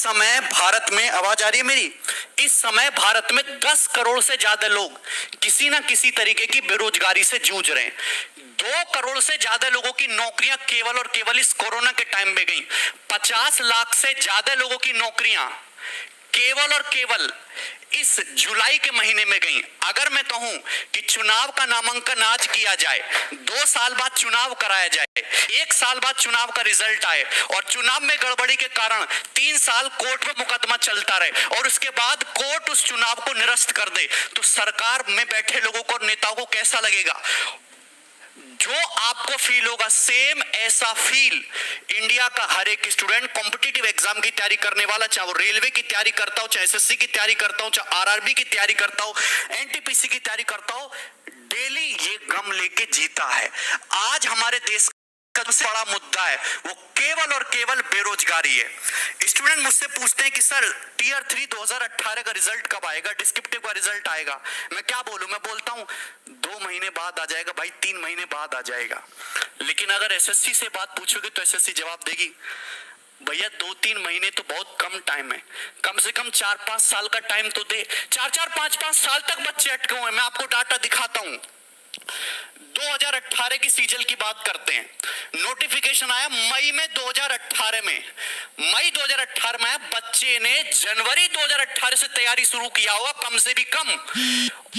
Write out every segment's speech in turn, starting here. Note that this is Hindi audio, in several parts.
समय भारत में, आवाज आ रही है मेरी? इस समय भारत में 10 करोड़ से ज्यादा लोग किसी ना किसी तरीके की बेरोजगारी से जूझ रहे हैं। 2 करोड़ से ज्यादा लोगों की नौकरियां केवल और केवल इस कोरोना के टाइम में गई। 50 लाख से ज्यादा लोगों की नौकरियां केवल और केवल इस जुलाई के महीने में गई। अगर मैं कहूं कि चुनाव का नामांकन आज किया जाए, 2 साल बाद चुनाव कराया जाए, 1 साल बाद चुनाव का रिजल्ट आए और चुनाव में गड़बड़ी के कारण 3 साल कोर्ट में मुकदमा चलता रहे और उसके बाद कोर्ट उस चुनाव को निरस्त कर दे, तो सरकार में बैठे लोगों को और नेताओं को कैसा लगेगा? जो आपको फील होगा, सेम ऐसा फील इंडिया का हर एक स्टूडेंट कॉम्पिटिटिव एग्जाम की तैयारी करने वाला, चाहे वो रेलवे की तैयारी करता हो, चाहे एसएससी की तैयारी करता हो, चाहे आरआरबी की तैयारी करता हो, एनटीपीसी की तैयारी करता हो, डेली ये गम लेके जीता है। आज हमारे देश का सबसे बड़ा मुद्दा है वो केवल और केवल बेरोजगारी है। स्टूडेंट मुझसे पूछते हैं कि सर टीयर 3 2018 का रिजल्ट कब आएगा, डिस्क्रिप्टिव का रिजल्ट आएगा? मैं क्या बोलूं? मैं बोलता हूं 2 महीने बाद आ जाएगा भाई, 3 महीने बाद आ जाएगा। लेकिन अगर एसएससी से बात पूछोगे तो एसएससी जवाब देगी भैया 2-3 महीने तो बहुत कम टाइम है, कम से कम 4-5 साल का टाइम तो दे। 4-4 5-5 साल तक बच्चे अटके हुए हैं। मैं आपको डाटा दिखाता हूं। 2018 की सीजल की बात करते हैं, नोटिफिकेशन आया मई में 2018 में, मई 2018 में आया। बच्चे ने जनवरी 2018 से तैयारी शुरू किया होगा, कम से भी कम।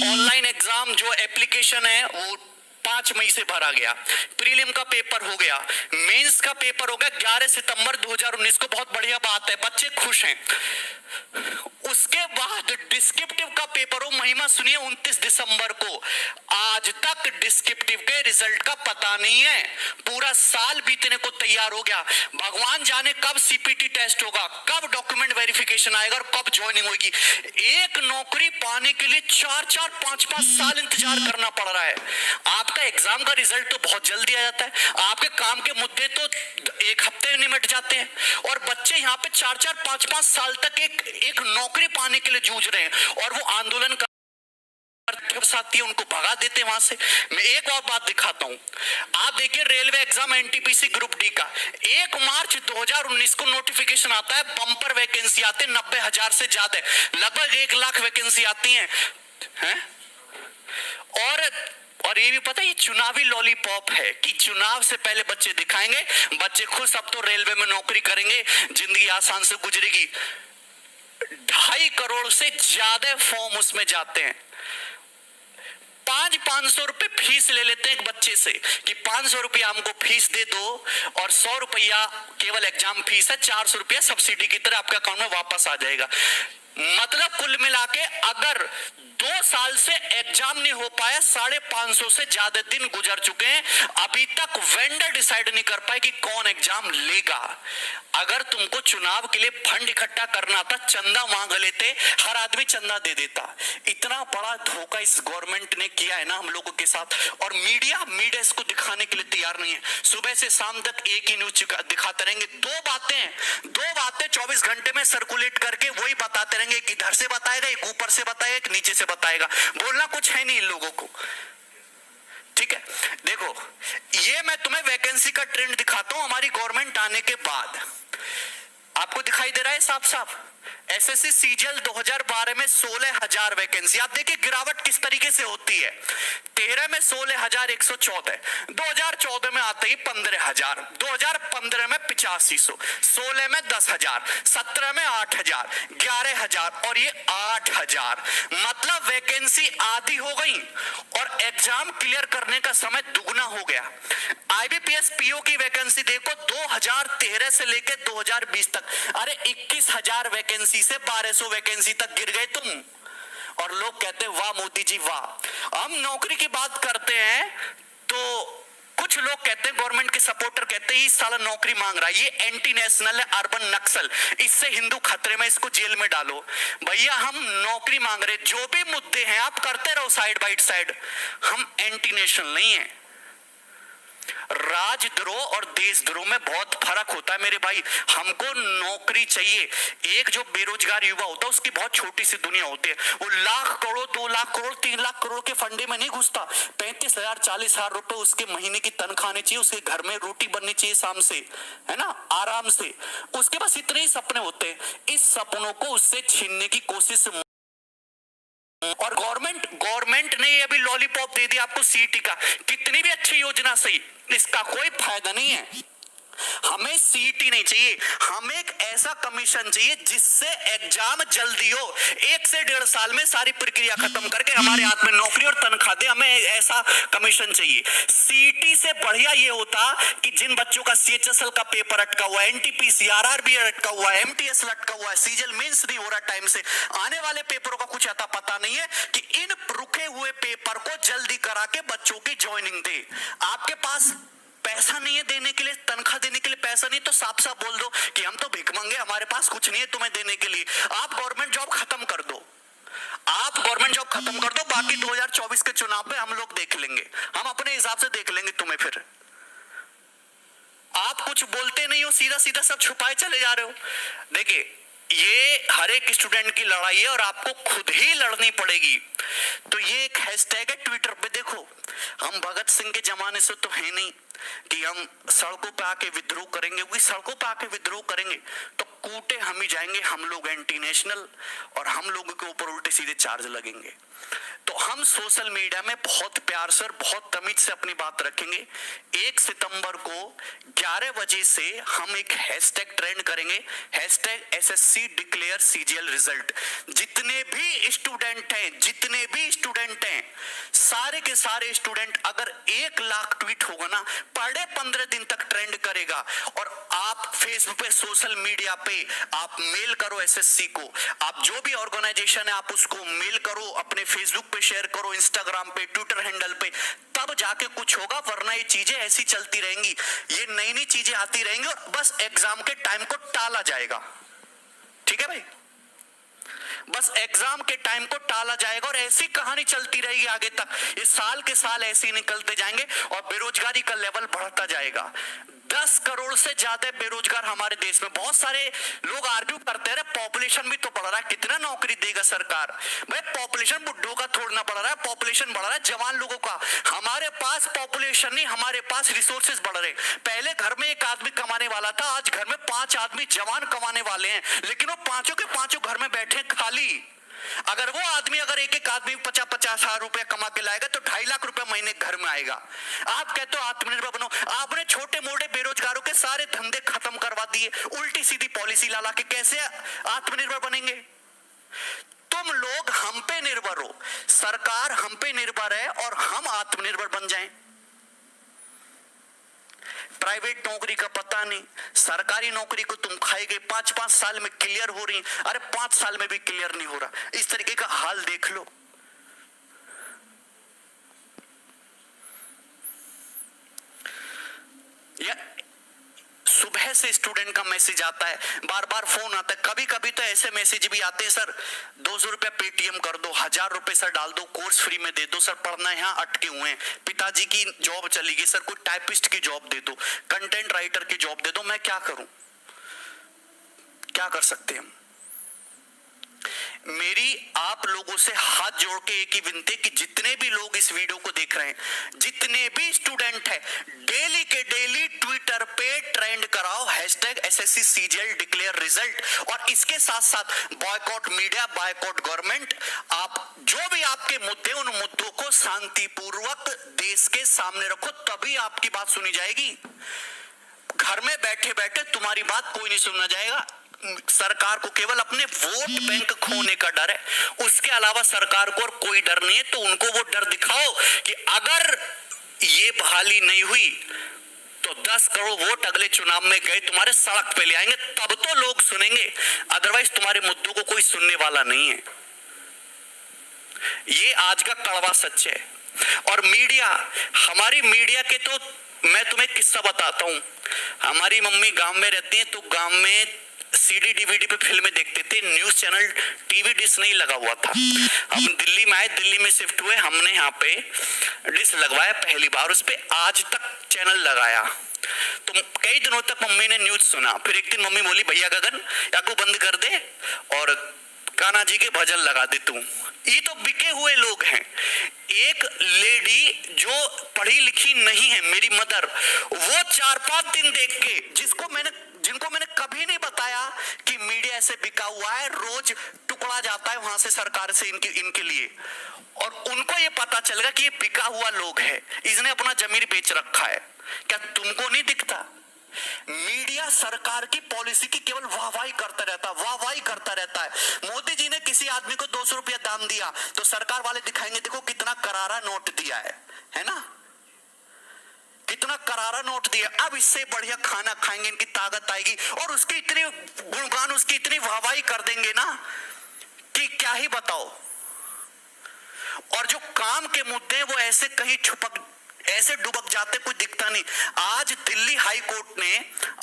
ऑनलाइन एग्जाम जो एप्लीकेशन है वो 5 मई से भरा गया, प्रीलिम का पेपर हो गया, मेंस का पेपर हो गया 11 सितंबर 2019 को। बहुत बढ़िया बात है, बच्चे खुश हैं। उसके बाद डिस्क्रिप्टिव का पेपर हो, महिमा सुनिए, 29 दिसंबर को। आज तक डिस्क्रिप्टिव के रिजल्ट का पता नहीं है। पूरा साल बीतने को तैयार हो गया। भगवान जाने कब सीपीटी टेस्ट होगा, कब डॉक्यूमेंट वेरिफिकेशन आएगा और कब ज्वाइनिंग होगी। एक नौकरी पाने के लिए 4-4 5-5 साल इंतजार करना पड़ रहा है। आपका एग्जाम का रिजल्ट तो बहुत जल्दी आ जाता है, आपके काम के मुद्दे तो 1 हफ्ते में निमट जाते हैं, और बच्चे यहाँ पे 4-4 5-5 साल तक एक नौकरी पाने के लिए जूझ रहे हैं और वो आंदोलन साथी उनको भगा देते वहां से। मैं एक और बात दिखाता हूं, आप देखिए railway exam NTPC group D का 1 मार्च 2019 को नोटिफिकेशन आता है, बम्पर वैकेंसी आते 90,000 से ज्यादा, लगभग 1 लाख वैकेंसी आती हैं और ये भी पता है ये चुनावी लॉलीपॉप है कि चुनाव से पहले बच्चे दिखाएंगे, बच्चे खुश, अब तो रेलवे में नौकरी करेंगे, जिंदगी आसान से गुजरेगी। 2.5 करोड़ से ज्यादा फॉर्म उसमें जाते हैं। 500 रुपए फीस ले लेते हैं एक बच्चे से कि 500 रुपया हमको फीस दे दो और 100 रुपया केवल एग्जाम फीस है, 400 रुपया सब्सिडी की तरह आपके अकाउंट में वापस आ जाएगा। मतलब कुल मिला के अगर 2 साल से एग्जाम नहीं हो पाया, 550 से ज्यादा दिन गुजर चुके हैं, अभी तक वेंडर डिसाइड नहीं कर पाए कि कौन एग्जाम लेगा। अगर तुमको चुनाव के लिए फंड इकट्ठा करना था, चंदा मांग लेते, हर आदमी चंदा दे देता। इतना बड़ा धोखा इस गवर्नमेंट ने किया है ना हम लोगों के साथ, और मीडिया इसको दिखाने के लिए तैयार नहीं है। सुबह से शाम तक एक ही न्यूज दिखाते रहेंगे, दो बातें 24 घंटे में सर्कुलेट करके वही बताते रहेंगे। एक इधर से बताएगा, एक ऊपर से बताएगा, एक नीचे से बताएगा, बोलना कुछ है नहीं इन लोगों को। ठीक है, देखो ये मैं तुम्हें वैकेंसी का ट्रेंड दिखाता हूं हमारी गवर्नमेंट आने के बाद। आपको दिखाई दे रहा है साफ साफ, एसएससी सीजीएल 2012 में 16,000 वैकेंसी। आप देखिए गिरावट किस तरीके से होती है। 13 में 16,114, 2014 में आते ही 15,000, 2015 में 8500, 16 में 10,000, 17 में 8,000, 11,000 और ये 8,000। मतलब वैकेंसी आधी हो गई और एग्जाम क्लियर करने का समय दुगना हो गया। आईबीपीएस पीओ की वैकेंसी देखो 2013 से लेकर 2020 तक, अरे 21,000 वैकेंसी से 1200 वैकेंसी तक गिर गए तुम, और लोग कहते हैं वाह मोदी जी वाह। हम नौकरी की बात करते हैं तो कुछ लोग कहते हैं, गवर्नमेंट के सपोर्टर कहते हैं इस साल नौकरी मांग रहा है, ये एंटी नेशनल है, अर्बन नक्सल, इससे हिंदू खतरे में, इसको जेल में डालो। भैया हम नौकरी मांग रहे, जो भी मुद्दे हैं आप करते रहो साइड बाई साइड, हम एंटी नेशनल नहीं है। राजद्रोह और देशद्रोह में बहुत फर्क होता है मेरे भाई। हमको नौकरी चाहिए। एक जो बेरोजगार युवा होता है उसकी बहुत छोटी सी दुनिया होती है। वो लाख करोड़, 2 लाख करोड़, 3 लाख करोड़ के फंडे में नहीं घुसता। 35,000 40,000 रुपए उसके महीने की तनख्वाह आनी चाहिए, उसके घर में रोटी बननी चाहिए शाम से, है ना, आराम से। उसके पास इतने ही सपने होते हैं। इस सपनों को उससे छीनने की कोशिश, और गवर्नमेंट ने ये अभी लॉलीपॉप दे दिया आपको सीईटी का। कितनी भी अच्छी योजना सही, इसका कोई फायदा नहीं है। हमें सीईटी नहीं चाहिए, हमें एक ऐसा कमीशन चाहिए जिससे एग्जाम जल्दी हो। 1 से 1.5 साल में सारी प्रक्रिया खत्म करके हमारे हाथ में नौकरी और तनख्वाह दे। हमें ऐसा कमीशन चाहिए। सीईटी से बढ़िया ये होता कि जिन बच्चों का सीएचएसएल का पेपर अटका हुआ है, एनटीपीसी आरआरबी अटका हुआ है, एमटीएस लटका हुआ है, सीजल मेंस नहीं हो रहा टाइम से, आने वाले पेपरों का कुछ अता पता नहीं है, कि इन रुके हुए पेपर को जल्दी करा के बच्चों की ज्वाइनिंग दे। आपके पास पैसा नहीं है देने के लिए, तनख्वाह देने के लिए पैसा नहीं, तो साफ साफ बोल दो कि हम तो भिख मंगे, हमारे पास कुछ नहीं है तुम्हें देने के लिए। आप गवर्नमेंट जॉब खत्म कर दो, आप गवर्नमेंट जॉब खत्म कर दो। बाकी 2024 के चुनाव पे हम लोग देख लेंगे, हम अपने हिसाब से देख लेंगे तुम्हें। फिर आप कुछ बोलते नहीं हो, सीधा सीधा सब छुपाए चले जा रहे हो। देखिए, ये हर एक स्टूडेंट की लड़ाई है और आपको खुद ही लड़नी पड़ेगी। तो ये एक हैशटैग है ट्विटर पे, देखो हम भगत सिंह के जमाने से तो है नहीं कि हम सड़कों पे आके विद्रोह करेंगे, क्योंकि सड़कों पे आके विद्रोह करेंगे तो कूटे हम ही जाएंगे। हम लोग एंटी नेशनल, और हम लोगों के ऊपर उल्टे सीधे चार्ज लगेंगे। तो हम सोशल मीडिया में बहुत प्यार से और बहुत तमीज से अपनी बात रखेंगे। 1 सितंबर को 11 बजे से हम एक हैशटैग ट्रेंड करेंगे, hashtag SSC declare CGL result. जितने भी स्टूडेंट हैं, सारे के सारे स्टूडेंट, अगर 1 लाख ट्वीट होगा ना, पर डे 15 दिन तक ट्रेंड करेगा। और आप फेसबुक पे, सोशल मीडिया पे आप मेल करो एसएससी को, आप जो भी ऑर्गेनाइजेशन है आप उसको मेल करो, अपने फेसबुक पे शेयर करो, इंस्टाग्राम पे, ट्विटर हैंडल पे, तब जाके कुछ होगा। वरना ये चीजें ऐसी चलती रहेंगी, ये नई नई चीजें आती रहेंगी और बस एग्जाम के टाइम को टाला जाएगा। ठीक है भाई, बस एग्जाम के टाइम को टाला जाएगा और ऐसी कहानी चलती रहेगी आगे तक। ये साल के साल ऐसे ही निकलते जाएंगे और बेरोजगारी का लेवल बढ़ता जाएगा। 10 करोड़ से ज्यादा बेरोजगार हमारे देश में। बहुत सारे लोग आर्ग्यू करते रहे, पॉपुलेशन भी तो बढ़ रहा है, कितना नौकरी देगा सरकार? भाई पॉपुलेशन बुड्ढों का थोड़ा ना बढ़ रहा है, पॉपुलेशन बढ़ रहा है जवान लोगों का। हमारे पास पॉपुलेशन नहीं, हमारे पास रिसोर्सेज बढ़ रहे। पहले घर में 1 आदमी कमाने वाला था, आज घर में 5 आदमी जवान कमाने वाले हैं, लेकिन वो पांचों के पांचों घर में बैठे खाली। अगर वो आदमी, अगर एक आदमी 50-50 हजार रुपया कमा के लाएगा तो 2.5 लाख रुपया महीने घर में आएगा। आप कहते हो आत्मनिर्भर बनो, आपने छोटे मोटे बेरोजगारों के सारे धंधे खत्म करवा दिए, उल्टी सीधी पॉलिसी ला के। कैसे आत्मनिर्भर बनेंगे? तुम लोग हम पे निर्भर हो, सरकार हम पे निर्भर है और हम आत्मनिर्भर बन जाएं। प्राइवेट नौकरी का पता नहीं, सरकारी नौकरी को तुम खाएगे, 5-5 साल में क्लियर हो रही, अरे 5 साल में भी क्लियर नहीं हो रहा। इस तरीके का हाल देख लो। या सुबह से स्टूडेंट का मैसेज आता है, बार बार फोन आता है, कभी कभी तो ऐसे मैसेज भी आते हैं, सर 200 रुपया पेटीएम कर दो, 1000 रुपए सर डाल दो, कोर्स फ्री में दे दो, सर पढ़ना यहाँ अटके हुए हैं, पिताजी की जॉब चली गई, सर कोई टाइपिस्ट की जॉब दे दो, कंटेंट राइटर की जॉब दे दो। मैं क्या करूं, क्या कर सकते हैं? मेरी आप लोगों से हाथ जोड़ के एक ही विनती कि जितने भी लोग इस वीडियो को देख रहे हैं, जितने भी स्टूडेंट हैं, डेली के डेली ट्विटर पे ट्रेंड कराओ hashtag SSC CGL declare result. और इसके साथ साथ बॉयकॉट मीडिया, बॉयकॉट गवर्नमेंट। आप जो भी आपके मुद्दे, उन मुद्दों को शांतिपूर्वक देश के सामने रखो, तभी आपकी बात सुनी जाएगी। घर में बैठे बैठे तुम्हारी बात कोई नहीं सुनना जाएगा। सरकार को केवल अपने वोट बैंक खोने का डर है, उसके अलावा सरकार को और कोई डर नहीं है। तो उनको वो डर दिखाओ कि अगर ये बहाली नहीं हुई तो 10 करोड़ वोट अगले चुनाव में गए तुम्हारे सड़क पे ले आएंगे, तब तो लोग सुनेंगे, अदरवाइज तुम्हारे मुद्दों को कोई सुनने वाला नहीं है। ये आज का कड़वा सच है। और मीडिया, हमारी मीडिया के तो मैं तुम्हें किस्सा बताता हूँ। हमारी मम्मी गांव में रहती है, तो गांव में सीडी डीवीडी पे फिल्में देखते थे, न्यूज चैनल टीवी डिश नहीं लगा हुआ था। हम दिल्ली में आए, दिल्ली में शिफ्ट हुए, हमने यहाँ पे डिश लगवाया पहली बार, उस पे आज तक चैनल लगाया। तो कई दिनों तक मम्मी ने न्यूज सुना। फिर एक दिन मम्मी बोली, भैया गगन या को बंद कर दे और कान्हा जी के भजन लगा दे तू। ये तो बिके हुए लोग हैं। एक लेडी जो पढ़ी लिखी नहीं है, मेरी मदर, वो 4-5 दिन देख के, जिनको मैंने कभी नहीं बताया कि मीडिया ऐसे बिका हुआ है, रोज टुकड़ा जाता है वहां से सरकार से इनके लिए, और उनको ये पता चलेगा कि ये बिका हुआ लोग है, इसने अपना जमीर बेच रखा है। क्या तुमको नहीं दिखता? मीडिया सरकार की पॉलिसी की केवल वाहवाही करता रहता है। मोदी जी ने किसी आदमी को 200 रुपया दान दिया तो सरकार वाले दिखाएंगे, देखो कितना करारा नोट दिया है ना, कितना करारा नोट दिया, अब इससे बढ़िया खाना खाएंगे, इनकी ताकत आएगी, और उसकी इतनी गुणगान, उसकी इतनी वाहवाही कर देंगे ना कि क्या ही बताओ। और जो काम के मुद्दे हैं वो ऐसे कहीं ऐसे डुबक जाते, कोई दिखता नहीं। आज दिल्ली हाई कोर्ट ने,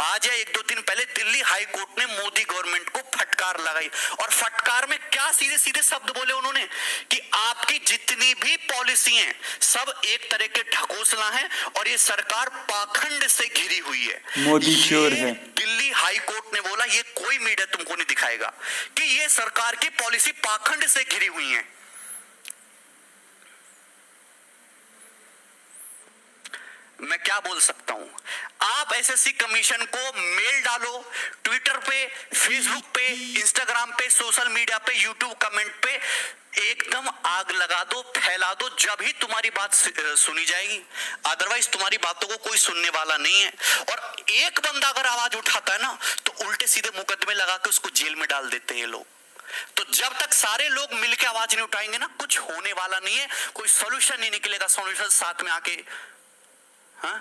आज या 1-2 दिन पहले दिल्ली हाई कोर्ट ने मोदी गवर्नमेंट को फटकार लगाई, और फटकार में क्या सीधे सीधे शब्द बोले उन्होंने कि आपकी जितनी भी पॉलिसी हैं सब एक तरह के ढकोसला है, और ये सरकार पाखंड से घिरी हुई है। मोदी चोर है। दिल्ली हाई कोर्ट ने बोला, ये कोई मीडिया तुमको नहीं दिखाएगा कि ये सरकार की पॉलिसी पाखंड से घिरी हुई है। मैं क्या बोल सकता हूं? आप एसएससी कमीशन को मेल डालो, ट्विटर पे, फेसबुक पे, इंस्टाग्राम पे, सोशल मीडिया पे, यूट्यूब कमेंट पे एकदम आग लगा दो, फैला दो, जब ही तुम्हारी बात सुनी जाएगी। अदरवाइज तुम्हारी बातों को कोई सुनने वाला नहीं है। और एक बंदा अगर आवाज उठाता है ना, तो उल्टे सीधे मुकदमे लगा के उसको जेल में डाल देते हैं ये लोग। तो जब तक सारे लोग मिलकर आवाज नहीं उठाएंगे ना, कुछ होने वाला नहीं है, कोई सोल्यूशन नहीं निकलेगा। सोल्यूशन साथ में आके, हाँ